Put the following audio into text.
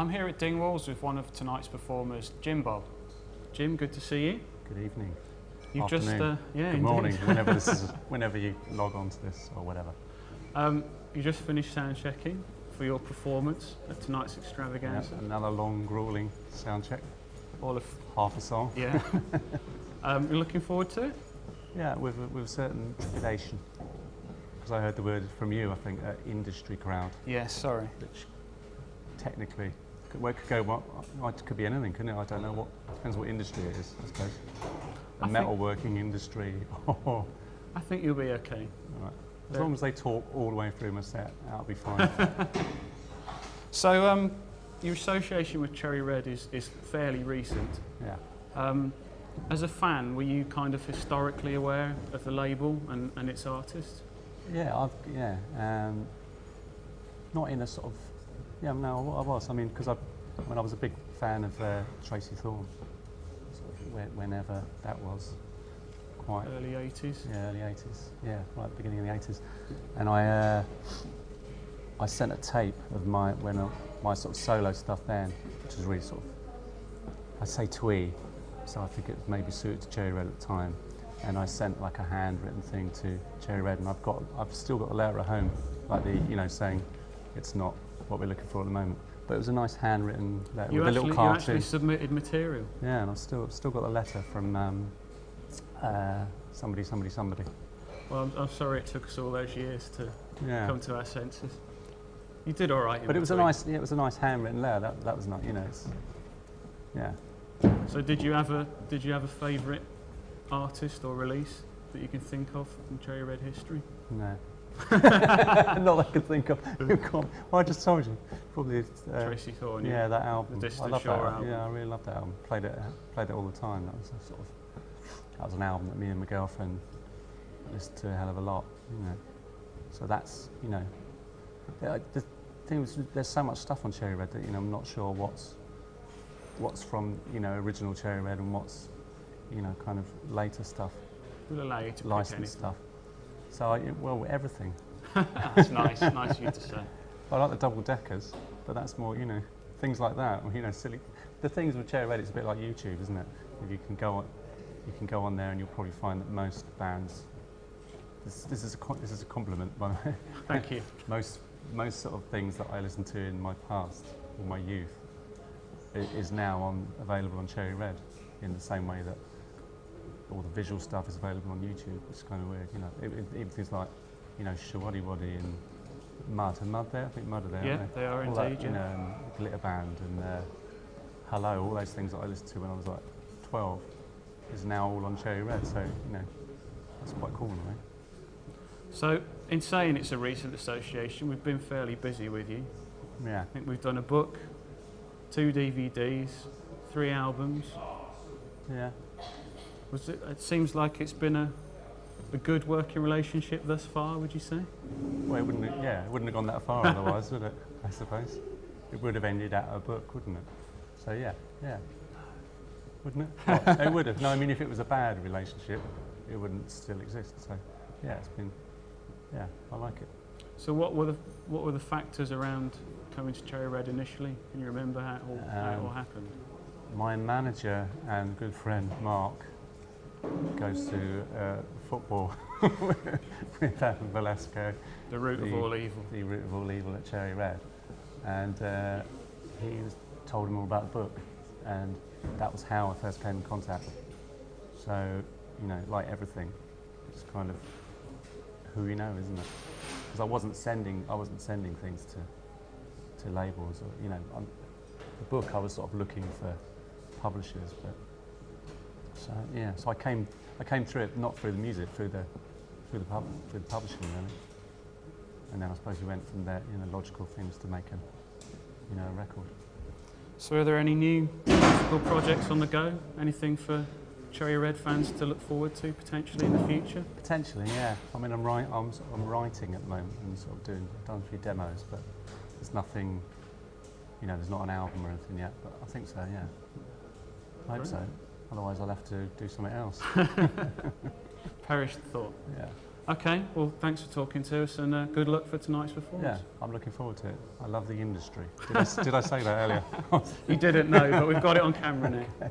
I'm here at Dingwalls with one of tonight's performers, Jim Bob. Jim, good to see you. Good evening. You've Afternoon. yeah, Good morning, whenever you log on to this or whatever. You just finished sound checking for your performance at tonight's extravaganza. Yep, another long, grueling sound check. All of half a song. Yeah. You're looking forward to it? Yeah, with a certain trepidation. Because I heard the word from you, I think, industry crowd. Yes, sorry. Which technically, where it could go, it could be anything, couldn't it? I don't know what, depends what industry it is, I suppose. A metalworking industry. I think you'll be okay. All right. As long as they talk all the way through my set, that'll be fine. So, your association with Cherry Red is fairly recent. Yeah. As a fan, were you kind of historically aware of the label and its artists? Yeah, not in a sort of, yeah, no, I was. I mean, because when I was a big fan of Tracy Thorn, sort of whenever that was, quite early 80s. Yeah, early 80s. Yeah, right at the beginning of the 80s. And I sent a tape of my sort of solo stuff then, which was really sort of, I say twee, so I think it maybe suited to Cherry Red at the time. And I sent like a handwritten thing to Cherry Red, and I've still got a letter at home, like saying it's not what we're looking for at the moment. But it was a nice handwritten letter with a little cartoon. You actually submitted material. Yeah, and I've still got a letter from somebody. Well, I'm sorry it took us all those years to come to our senses. You did all right. But it was a nice handwritten letter. That was not, yeah. So did you have a favourite artist or release that you can think of from Cherry Red history? No. Not that I could think of. Well, I just told you. Probably Tracy Thorn. Yeah, that album. The Distant I love Shore that album. Yeah, I really loved that album. Played it all the time. That was an album that me and my girlfriend listened to a hell of a lot. So that's the thing was, there's so much stuff on Cherry Red that I'm not sure what's from original Cherry Red and what's kind of later stuff. We'll allow you to licensed stuff. So everything. That's nice of you to say. I like the double deckers, but that's more things like that. Silly. The things with Cherry Red, it's a bit like YouTube, isn't it? If you can go on there and you'll probably find that most bands. This is a compliment, by the way. Thank you. Most sort of things that I listened to in my past or my youth is now available on Cherry Red in the same way that all the visual stuff is available on YouTube. It's kind of weird, even things like Shawaddy Waddy and Mud. And Mud there, I think Mud are there. Yeah, aren't they are all indeed. That, Glitter Band and Hello, all those things that I listened to when I was like 12 is now all on Cherry Red. So that's quite cool, right? So, in saying it's a recent association, we've been fairly busy with you. Yeah. I think we've done a book, 2 DVDs, 3 albums. Yeah. It seems like it's been a good working relationship thus far, would you say? Well, it wouldn't have gone that far otherwise, would it? I suppose. It would have ended at a book, wouldn't it? So yeah. Wouldn't it? Well, it would have. No, I mean, if it was a bad relationship, it wouldn't still exist. So yeah, it's been. Yeah, I like it. So what were the factors around coming to Cherry Red initially? Can you remember how it all happened? My manager and good friend Mark goes to football with Adam Velasco. The root of all evil. The root of all evil at Cherry Red. And he told him all about the book, and that was how I first came in contact. So, like everything, it's kind of who you know, isn't it? Because I wasn't sending things to labels, or the book I was sort of looking for publishers, but so yeah. So I came through it, not through the music, through the publishing really, and then I suppose we went from there. Logical things to make a record. So are there any new musical projects on the go? Anything for Cherry Red fans to look forward to potentially in the future? Potentially, yeah. I mean, I'm writing at the moment and sort of I've done a few demos, but there's nothing. There's not an album or anything yet. But I think so, yeah. I hope so. Otherwise, I'll have to do something else. Perished thought. Yeah. Okay, well, thanks for talking to us, and good luck for tonight's Yeah, performance. I'm looking forward to it. I love the industry. Did I say that earlier? You didn't know, but we've got it on camera now.